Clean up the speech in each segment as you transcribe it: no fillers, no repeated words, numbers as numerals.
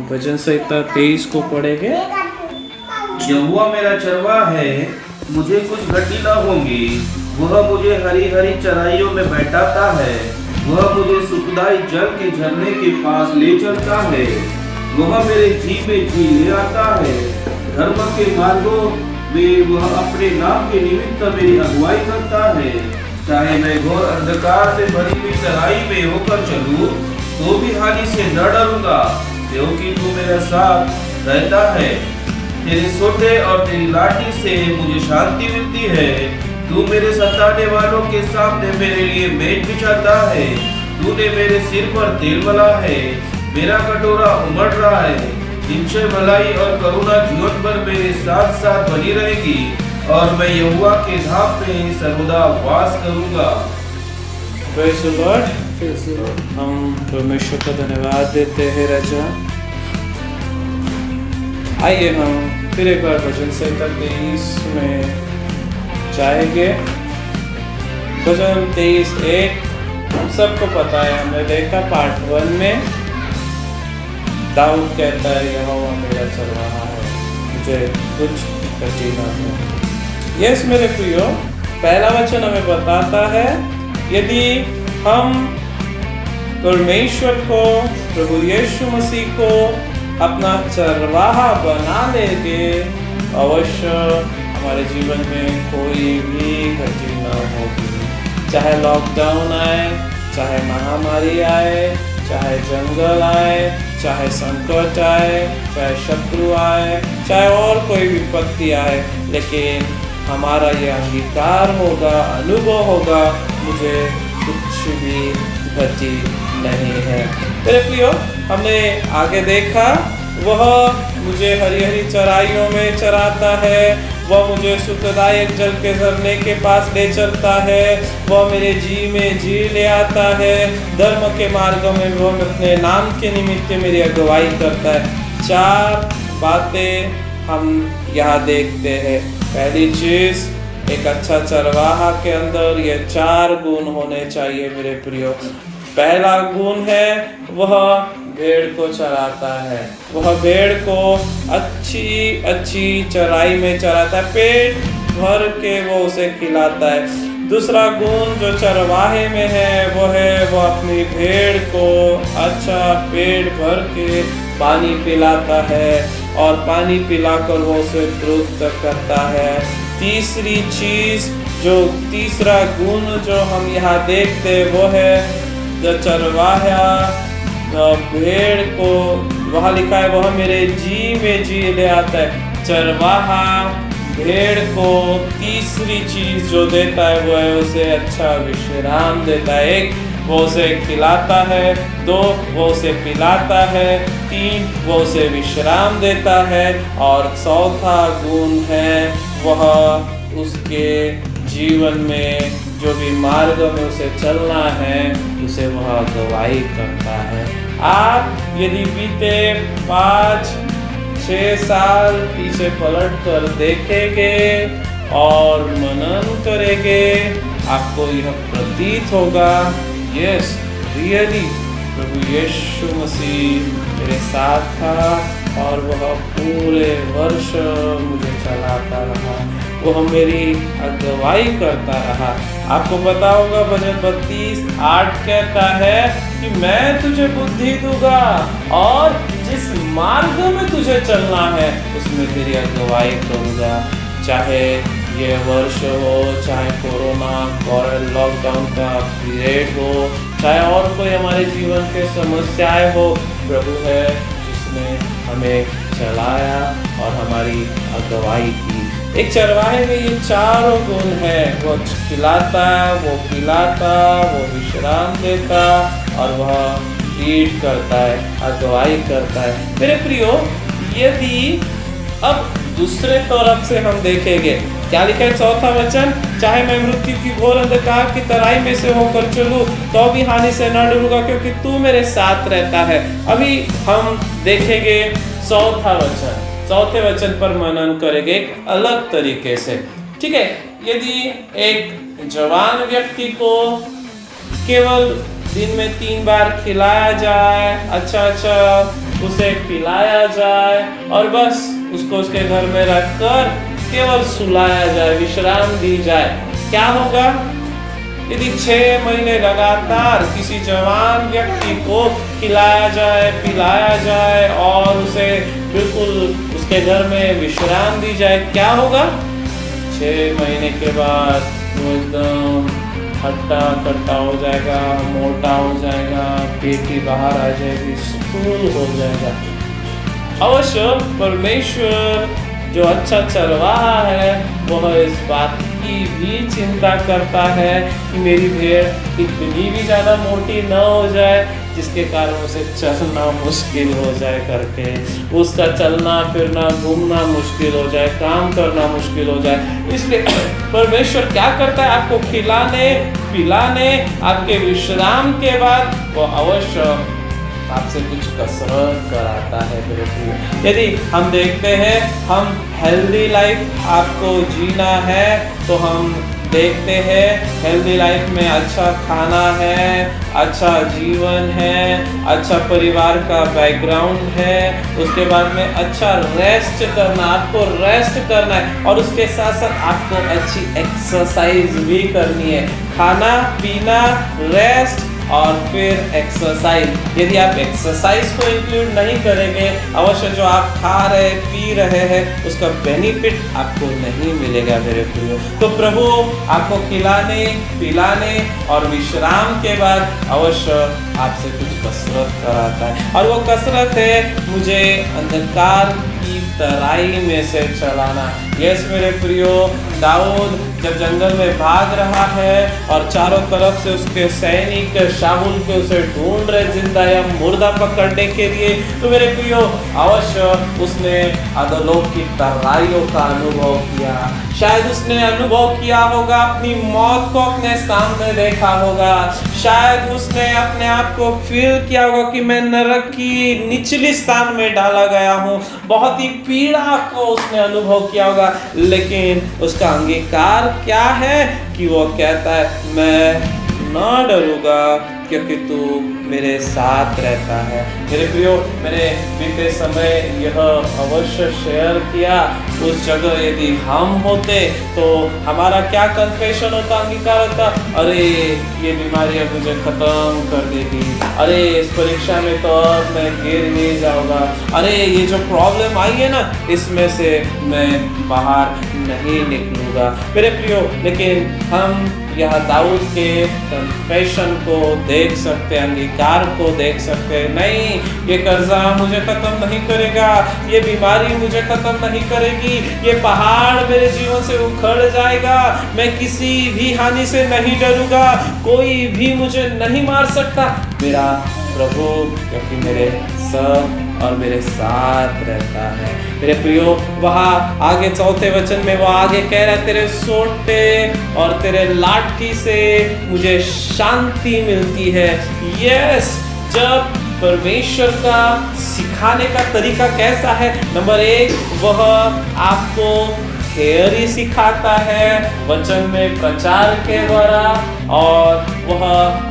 भजन संहिता 23 को पढ़ेंगे। यहोवा मेरा चरवाहा है, मुझे कुछ घटी न होंगी। वह मुझे हरी हरी चराइयों में बैठाता है। वह मुझे सुखदाई जल के झरने के पास ले चलता है। वह मेरे जी में जी ले आता है। धर्म के मार्गों में वह अपने नाम के निमित्त मेरी अगुवाई करता है। चाहे मैं घोर अंधकार से भरी हुई तराई में होकर चलूं, तो भी हानि से न डरूंगा, क्योंकि तू मेरे साथ रहता है। तेरे सोटे और तेरी लाठी से मुझे शांति मिलती है। तू मेरे सताने वालों के सामने मेरे लिए मेज बिछाता है। तूने मेरे सिर पर तेल मला है। मेरा कटोरा उमड़ रहा है। निश्चय भलाई और करुणा जीवन भर मेरे साथ साथ बनी रहेगी, और मैं यहोवा के धाम में सर्वदा वास करूंगा। Praise the Lord। हम परमेश्वर का धन्यवाद देते हैं राजा। आइए हम फिर एक बार भजन संहिता 23 में जाएंगे। भजन 23:1 हम सबको पता है, हमने देखा पार्ट 1 में। दाऊद कहता है यहोवा मेरा चरवाहा है, मुझे कुछ घटी न हो। यस मेरे प्रियो, पहला वचन हमें बताता है यदि हम परमेश्वर को, प्रभु यीशु मसीह को अपना चरवाहा बना लेंगे, अवश्य हमारे जीवन में कोई भी घटी न होगी। चाहे लॉकडाउन आए, चाहे महामारी आए, चाहे जंगल आए, चाहे संकट आए, चाहे शत्रु आए, चाहे और कोई विपत्ति आए, लेकिन हमारा ये अंगीकार होगा, अनुभव होगा, मुझे कुछ भी घटी नहीं है। मेरे प्रियो, हमने आगे देखा वह मुझे हरी हरी चराइयों में चराता है। वह मुझे सुखदायक जल के झरने के पास ले चलता है। वह मेरे जी में जी ले आता है। धर्म के मार्ग में वह अपने नाम के निमित्त मेरी अगुवाई करता है। 4 बातें हम यहाँ देखते हैं। पहली चीज, एक अच्छा चरवाहा के अंदर ये 4 गुण होने चाहिए मेरे प्रियो। पहला गुण है वह भेड़ को चराता है। वह भेड़ को अच्छी अच्छी चराई में चराता है, पेट भर के वो उसे खिलाता है। दूसरा गुण जो चरवाहे में है वो अपनी भेड़ को अच्छा पेट भर के पानी पिलाता है, और पानी पिलाकर वो उसे तृप्त करता है। तीसरी चीज, जो तीसरा गुण जो हम यहाँ देखते हैं वो है जो चरवाहा भेड़ को, वहाँ लिखा है वह मेरे जी में जी ले आता है। चरवाहा भेड़ को तीसरी चीज जो देता है वो है उसे अच्छा विश्राम देता है। 1, वो उसे खिलाता है। 2, वो उसे पिलाता है। 3, वो उसे विश्राम देता है। और चौथा गुण है वह उसके जीवन में जो भी मार्ग में उसे चलना है उसे वह अगुवाई करता है। आप यदि बीते 5-6 साल पीछे पलट कर देखेंगे और मनन करेंगे, आपको यह प्रतीत होगा, यस रियली प्रभु यीशु मसीह मेरे साथ था और वह पूरे वर्ष मुझे चलाता रहा, वह मेरी अगुवाई करता रहा। आपको पता होगा भजन 32:8 कहता है कि मैं तुझे बुद्धि दूंगा और जिस मार्ग में तुझे चलना है उसमें तेरी अगुवाई करूंगा। चाहे ये वर्ष हो, चाहे कोरोना और लॉकडाउन का पीरियड हो, चाहे और कोई हमारे जीवन के समस्याएं हो, प्रभु है जिसने हमें चलाया और हमारी अगुवाई की। एक चरवाहे में ये 4 गुण है, वो खिलाता, वो पिलाता, वो विश्राम देता और वह लीड करता है, अगुवाई करता है। मेरे प्रियो, यदि अब दूसरे तरफ से हम देखेंगे, क्या लिखा है 4था वचन, चाहे मैं मृत्यु की घोर अंधकार की तराई में से होकर चलूं तो भी हानि से न डरूंगा, क्योंकि तू मेरे साथ रहता है। अभी हम देखेंगे 4था वचन, 4थे वचन पर मनन करेंगे एक अलग तरीके से। ठीक है, यदि एक जवान व्यक्ति को केवल दिन में 3 बार खिलाया जाए, अच्छा उसे पिलाया जाए और बस उसको उसके घर में रखकर केवल सुलाया जाए, विश्राम दी जाए। क्या होगा यदि 6 महीने लगातार किसी जवान व्यक्ति को खिलाया जाए, पिलाया जाए और उसे बिल्कुल उसके घर में विश्राम दी जाए? क्या होगा 6 महीने के बाद वो एकदम हट्टा कट्टा हो जाएगा, मोटा हो जाएगा, पेट की बाहर आ जाएगी, स्थूल हो जाएगा। अवश्य परमेश्वर जो अच्छा चरवाहा है वह इस बात की भी चिंता करता है कि मेरी भेड़ इतनी भी ज़्यादा मोटी न हो जाए जिसके कारण उसे चलना मुश्किल हो जाए करके, उसका चलना फिरना घूमना मुश्किल हो जाए, काम करना मुश्किल हो जाए। इसलिए परमेश्वर क्या करता है, आपको खिलाने पिलाने आपके विश्राम के बाद वो अवश्य आपसे कुछ कसरत कराता है मेरे प्रिय। यदि हम देखते हैं हम हेल्दी लाइफ आपको जीना है तो हम देखते हैं हेल्दी लाइफ में अच्छा खाना है, अच्छा जीवन है, अच्छा परिवार का बैकग्राउंड है, उसके बाद में अच्छा रेस्ट करना, आपको रेस्ट करना है और उसके साथ साथ आपको अच्छी एक्सरसाइज भी करनी है। खाना पीना रेस्ट और फिर एक्सरसाइज। यदि आप एक्सरसाइज को इंक्लूड नहीं करेंगे अवश्य जो आप खा रहे पी रहे हैं उसका बेनिफिट आपको नहीं मिलेगा मेरे प्रियो। तो प्रभु आपको खिलाने पिलाने और विश्राम के बाद अवश्य आपसे कुछ कसरत कराता है और वो कसरत है मुझे अंधकार की तराई में से चलाना। यस मेरे प्रियो, दाऊद जब जंगल में भाग रहा है और चारों तरफ से उसके सैनिक शाहुल के उसे ढूंढ रहे जिंदा या मुर्दा पकड़ने के लिए, तो मेरे प्रियो अवश्य उसने अधोलोक की तराइयों का अनुभव किया। शायद उसने अनुभव किया होगा, अपनी मौत को अपने सामने देखा होगा, शायद उसने अपने आप को फील किया होगा कि मैं नरक की निचली स्थान में डाला गया हूँ, बहुत ही पीड़ा को उसने अनुभव किया होगा। लेकिन उसका अंगीकार क्या है कि वो कहता है मैं ना डरूंगा क्योंकि तू मेरे साथ रहता है। मेरे प्रियो, मैंने बीते समय यह अवश्य शेयर किया, उस जगह यदि हम होते तो हमारा क्या कन्फेशन होता, अंगीकार होता, अरे ये बीमारी अब मुझे खत्म कर देगी, अरे इस परीक्षा में तो अब मैं गिर नहीं जाऊंगा, अरे ये जो प्रॉब्लम आई है ना इसमें से मैं बाहर नहीं निकलूंगा। मेरे प्रियो, लेकिन हम यह दाऊद के कन्फेशन को देख सकते हैं, अंगीकार को देख सकते हैं। नहीं, ये कर्जा मुझे खत्म नहीं करेगा, ये बीमारी मुझे खत्म नहीं करेगी, ये पहाड़ मेरे जीवन से उखड़ जाएगा, मैं किसी भी हानि से नहीं डरूंगा, कोई भी मुझे नहीं मार सकता, मेरा प्रभु क्योंकि मेरे सब और मेरे साथ रहता है। मेरे प्रियो, वहाँ आगे चौथे वचन में वो आगे कह रहा है तेरे सोटे और तेरे लाठी से मुझे शांति मिलती है। यस, जब परमेश्वर का सिखाने का तरीका कैसा है, नंबर 1 वह आपको थियरी सिखाता है वचन में प्रचार के द्वारा, और वह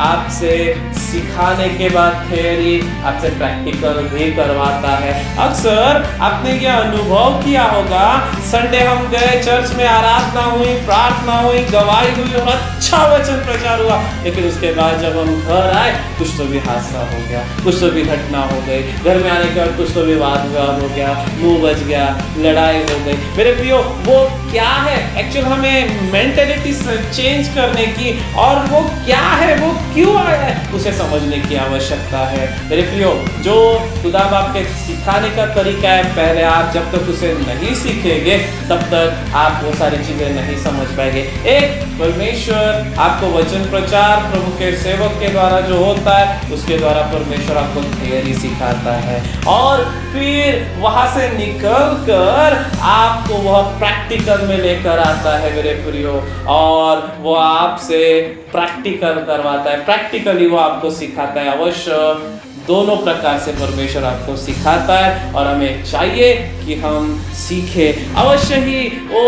आपसे सिखाने के बाद थियरी आपसे प्रैक्टिकल भी करवाता है। अक्सर आपने यह अनुभव किया होगा, संडे हम गए, चर्च में आराधना हुई, प्रार्थना हुई, गवाही हुई और अच्छा वचन प्रचार हुआ, लेकिन उसके बाद जब हम घर आए कुछ तो भी हादसा हो गया, कुछ तो भी घटना हो गई, घर में आने के बाद कुछ तो भी वाद विवाद हो गया, मुंह बच गया, लड़ाई हो गई। मेरे प्रियो, वो क्या है एक्चुअल हमें मेंटेलिटी चेंज करने की, और वो क्या है, वो क्यों आया है, उसे समझने की आवश्यकता है। मेरे प्रियो, जो खुदा बाप के सिखाने का तरीका है, पहले आप जब तक उसे नहीं सीखेंगे तब तक आप वो सारी चीजें नहीं समझ पाएंगे। एक परमेश्वर आपको वचन प्रचार प्रभु के सेवक के द्वारा जो होता है उसके द्वारा परमेश्वर आपको थियरी सिखाता है, और फिर वहां से निकल कर आपको वह प्रैक्टिकल में लेकर आता है मेरे प्रियो, और वो आपसे प्रैक्टिकल करवाता है, प्रैक्टिकली वो आपको सिखाता है। अवश्य दोनों प्रकार से परमेश्वर आपको सिखाता है और हमें चाहिए कि हम सीखें अवश्य ही। वो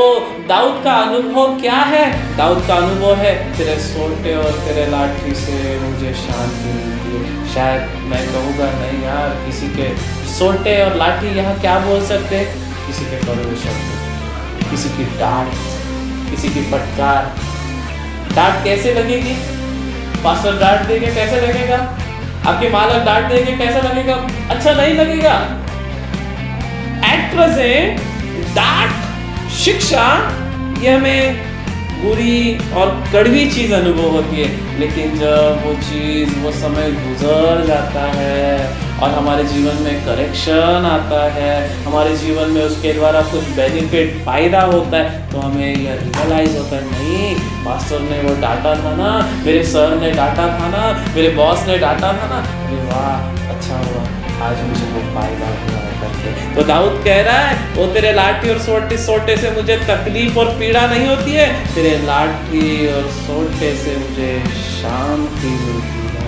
दाऊद का अनुभव क्या है? दाऊद का अनुभव है तेरे सोटे और तेरे लाठी से मुझे शांति मिलती है। शायद मैं कहूँगा नहीं यार, किसी के सोटे और लाठी यहाँ क्या बोल सकते हैं? किसी के कड़वे शब्द, किसी की डांट, किसी की फटकार। डांट कैसे लगेगी? पास्टर डांट देंगे कैसे लगेगा? आपके मालक डांट देंगे कैसा लगेगा? अच्छा नहीं लगेगा। एट प्रेजेंट डांट, शिक्षा ये हमें बुरी और कड़वी चीज अनुभव होती है, लेकिन जब वो चीज, वो समय गुजर जाता है और हमारे जीवन में करेक्शन आता है, हमारे जीवन में उसके द्वारा कुछ बेनिफिट, फायदा होता है, तो हमें यह रियलाइज होता है, नहीं पास्टर ने वो डांटा था ना, मेरे सर ने डांटा था ना, मेरे बॉस ने डांटा था ना, अरे वाह अच्छा हुआ आज मुझे वो फायदा हुआ करके। तो दाऊद कह रहा है, वो तेरे लाठी और सोटे से मुझे तकलीफ और पीड़ा नहीं होती है, तेरे लाठी और सोटे से मुझे शांति मिलती है।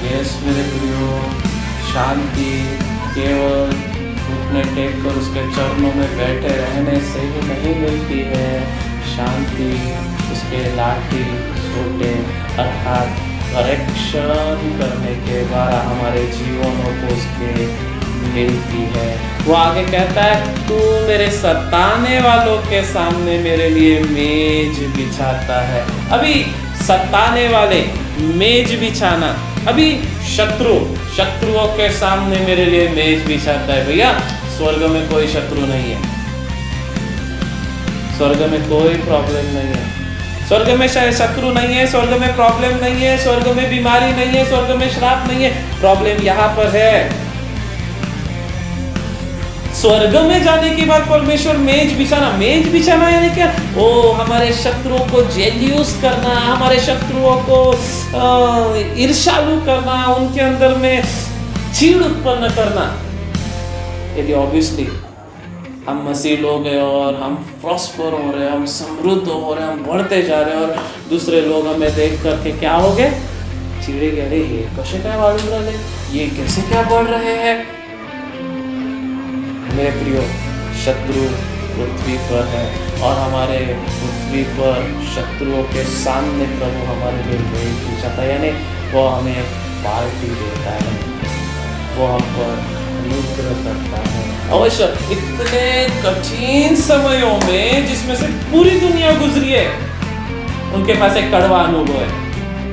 यस मेरे प्रियो, शांति केवल घुटने टेक कर उसके चरणों में बैठे रहने से ही नहीं मिलती है। शांति उसके लाठी सोटे अर्थात करेक्शन करने के द्वारा हमारे जीवनों को उसके मिलती है। वो आगे कहता है, तू मेरे सताने वालों के सामने मेरे लिए मेज बिछाता है। अभी सताने वाले, मेज बिछाना, अभी शत्रुओं के सामने मेरे लिए मेज बिछाता है। भैया स्वर्ग में कोई शत्रु नहीं है, स्वर्ग में कोई प्रॉब्लम नहीं है, स्वर्ग में शायद शत्रु नहीं है, स्वर्ग में प्रॉब्लम नहीं है, स्वर्ग में बीमारी नहीं है, स्वर्ग में श्राप नहीं है। प्रॉब्लम यहाँ पर है। स्वर्ग में जाने के बाद परमेश्वर मेज बिछाना यानी क्या? ओ हमारे शत्रुओं को जेल्यूस करना, हमारे शत्रुओं को ईर्ष्यालु करना, उनके अंदर में चीड़ उत्पन्न करना। यदि ऑब्वियसली हम मसीह लोग हैं और हम प्रॉस्पर हो रहे हैं, हम समृद्ध हो रहे हैं, हम बढ़ते जा रहे हैं और दूसरे लोग हमें देख करके क्या हो गए? चिड़ेंगे, अरे ये कैसे क्या बढ़ रहे हैं, ये कैसे क्या बढ़ रहे हैं। मेरे प्रियो, शत्रु पृथ्वी पर है और हमारे पृथ्वी पर शत्रुओं के सामने प्रभु हमारे लिए मेज बिछाता है, यानी वो हमें पार्टी देता है, वो हम पर अनुग्रह करता है। अवश्य इतने कठिन समयों में जिसमें से पूरी दुनिया गुजरी है, उनके पास एक कड़वा अनुभव है,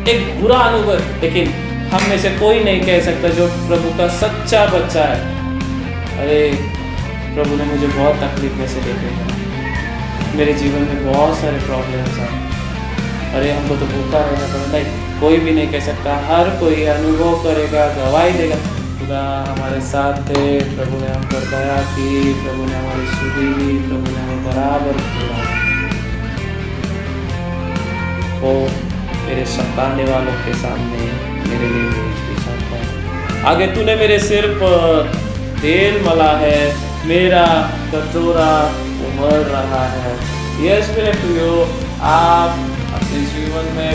एक बुरा अनुभव है, लेकिन हम में से कोई नहीं कह सकता जो प्रभु का सच्चा बच्चा है, अरे प्रभु ने मुझे बहुत तकलीफ में से लेके गया, मेरे जीवन में बहुत सारे प्रॉब्लम्स हैं, अरे हमको तो भूखा रहना पड़ता है। कोई भी नहीं कह सकता, हर कोई अनुभव करेगा, गवाही देगा। खुदा हमारे साथ थे, प्रभु ने हम पर दया की, प्रभु ने हमारी सुधी ली, प्रभु ने हमें बराबर किया। वो मेरे सताने वालों के सामने मेरे लिए मेज बिछाता है। आगे तूने मेरे सिर पर तेल मला है, मेरा कटोरा उमड़ रहा है। यस मेरे प्रियो, आप अपने जीवन में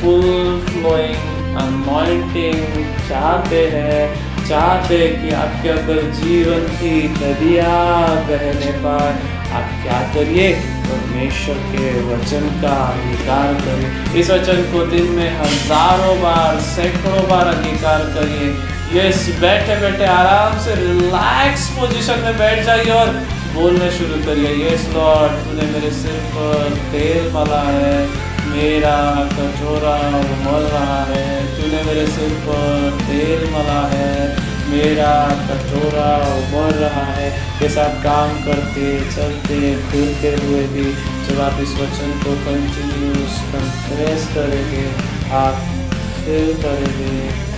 फुल फ्लोइंग अनॉइंटिंग चाहते हैं कि आपके अंदर जीवन की नदियाँ बहने पाए। आप क्या करिए? परमेश्वर के वचन का अंगीकार करिए। इस वचन को दिन में हजारों बार, सैकड़ों बार अंगीकार करिए। यस, बैठे बैठे आराम से रिलैक्स पोजीशन में बैठ जाइए और बोलना शुरू करिए, यस लॉर्ड, तूने मेरे सिर पर तेल मला है, मेरा कटोरा उमड़ रहा है। तूने मेरे सिर पर तेल मला है, मेरा कटोरा उमड़ रहा है। के साथ काम करते, चलते, फिरते हुए भी जब आप इस वचन को कंटिन्यूस कंप्रेस करेंगे, आप फील करेंगे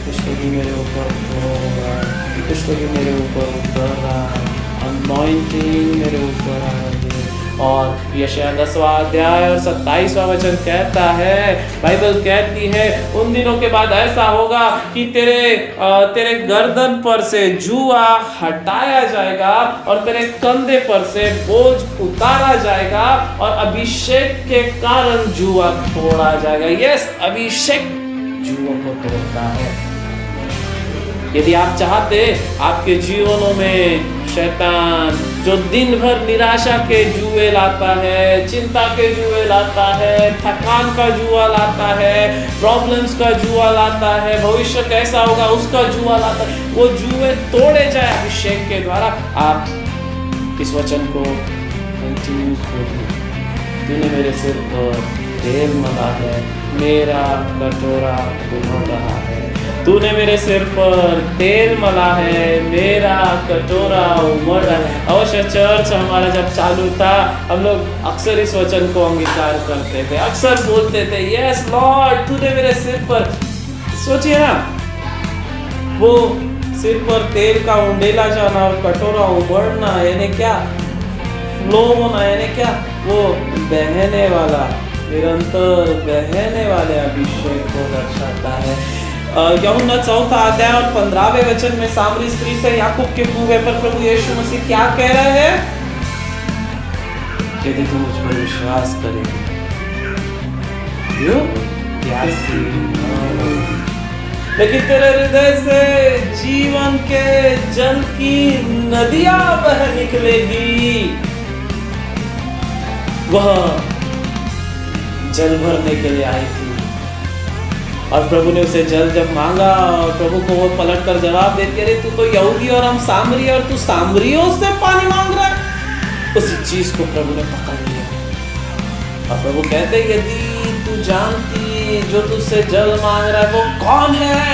इसलिए मेरे ऊपर हो रहा है, इसलिए मेरे ऊपर उतर रहा है, अनॉइंटिंग मेरे ऊपर आ रही है। और यशायाह 10वां अध्याय और 27वां वचन कहता है, बाइबल कहती है, उन दिनों के बाद ऐसा होगा कि तेरे गर्दन पर से जुआ हटाया जाएगा और तेरे कंधे पर से बोझ उतारा जाएगा और अभिषेक के कारण जुआ तोड़ा जाएगा। यस, अभिषेक जुआ को तोड़ता है। यदि आप चाहते आपके जीवनों में शैतान जो दिन भर निराशा के जुए लाता है, चिंता के जुए लाता है, थकान का जुआ लाता है, प्रॉब्लम्स का जुआ लाता है, भविष्य कैसा होगा उसका जुआ लाता है, वो जुए तोड़े जाए अभिषेक के द्वारा। आप इस वचन को कंटिन्यू करो। तूने मेरे सिर पर तेल मला है, मेरा कटोरा उमड़ रहा है। तूने मेरे सिर पर तेल मला है, मेरा कटोरा उमड़ रहा है। अवश्य चर्च हमारा जब चालू था, हम लोग अक्सर इस वचन को अंगीकार करते थे, अक्सर बोलते थे, यस लॉर्ड तूने मेरे सिर पर। सोचिए ना, वो सिर पर तेल का उंडेला जाना और कटोरा उमड़ना यानी क्या? फ्लो होना यानी क्या? वो बहने वाला, निरंतर बहने वाले अभिषेक को दर्शाता है। यूहन्ना 4 अध्याय और 15वें वचन में सामरी स्त्री से याकूब के कुएं पर प्रभु यीशु मसीह क्या कह रहे हैं? यदि तुम मुझ पर विश्वास करेगी, लेकिन तेरे हृदय से जीवन के जल की नदियां बह निकलेगी। वह जल भरने के लिए आई थी और प्रभु ने उसे जल जब मांगा और प्रभु को वो पलट कर जवाब देती, अरे तू तो यहूदी और हम सामरी और तू सामरियों से पानी मांग रहा है। उसी चीज को प्रभु ने पकड़ लिया और प्रभु कहते, यदि तू जानती जो तुझसे जल मांग रहा है वो कौन है,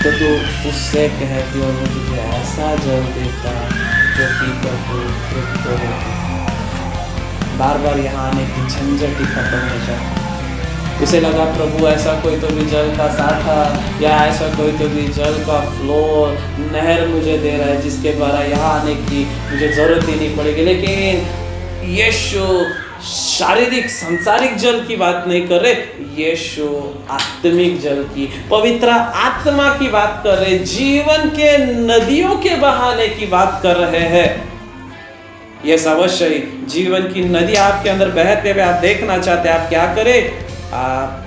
तो तू उससे कहती और वो तुझे ऐसा जल देता जो पीकर तू तृप्त होती। बार बार यहाँ आने की झंझट ही खत्म हो जाए। उसे लगा प्रभु ऐसा कोई तो भी जल का साठा या ऐसा कोई तो भी जल का फ्लो नहर मुझे दे रहा है जिसके द्वारा यहाँ आने की मुझे जरूरत ही नहीं पड़ेगी। लेकिन यीशु शारीरिक सांसारिक जल की बात नहीं कर रहे, यीशु आत्मिक जल की, पवित्र आत्मा की बात कर रहे, जीवन के नदियों के बहाने की बात कर रहे हैं। यह अवश्य ही जीवन की नदी आपके अंदर बहते हुए आप देखना चाहते हैं, आप क्या करें? आप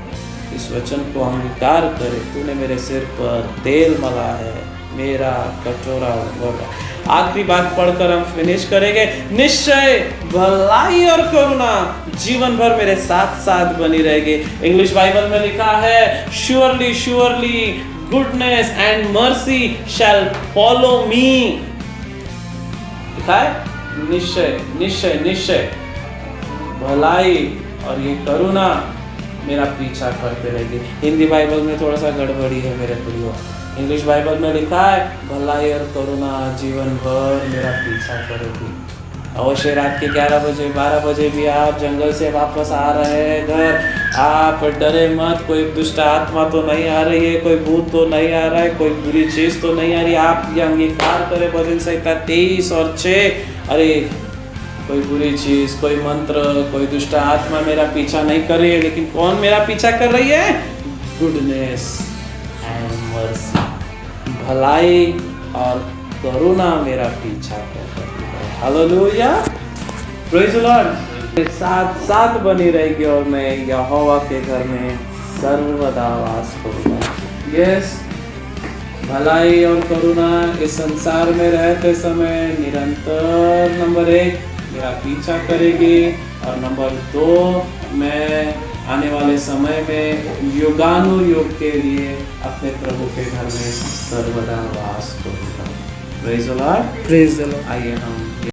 इस वचन को अंगीकार करें, तूने मेरे सिर पर तेल मला है, मेरा कटोरा उमड़ रहा है। आखिरी बात पढ़कर हम फिनिश करेंगे। निश्चय भलाई और करुणा जीवन भर मेरे साथ साथ बनी रहेगी। इंग्लिश बाइबल में लिखा है, surely surely goodness and mercy shall follow me. लिखा है निश्चय निश्चय निश्चय भलाई और ये करुणा मेरा पीछा करते रहेगी। हिंदी बाइबल में थोड़ा सा गड़बड़ी है मेरे प्रियो। इंग्लिश बाइबल में लिखा है भलाई और करुणा जीवन भर मेरा पीछा करेगी। अवश्य रात के 11 बजे 12 बजे भी आप जंगल से वापस आ रहे हैं घर, आप डरे मत, कोई दुष्ट आत्मा तो नहीं आ रही है, कोई भूत तो नहीं आ रहा है, कोई बुरी चीज तो नहीं आ रही। आप ये अंगीकार करें भजन संहिता 23 और 6, अरे कोई बुरी चीज, कोई मंत्र, कोई दुष्ट आत्मा मेरा पीछा नहीं कर रही है, लेकिन कौन मेरा पीछा कर रही है? गुडनेस एंड मर्सी, भलाई और करुणा मेरा पीछा कर रही है। Hallelujah, praise the Lord. साथ साथ बनी रहेगी और मैं यहोवा के घर में सर्वदा वास करूंगा। यस, भलाई और करुणा इस संसार में रहते समय निरंतर नंबर 1 मेरा पीछा करेगी और नंबर 2 मैं आने वाले समय में युगानुयुग के लिए अपने प्रभु के घर में सर्वदा वास करूंगा। Praise the Lord, praise the Lord. आइए हम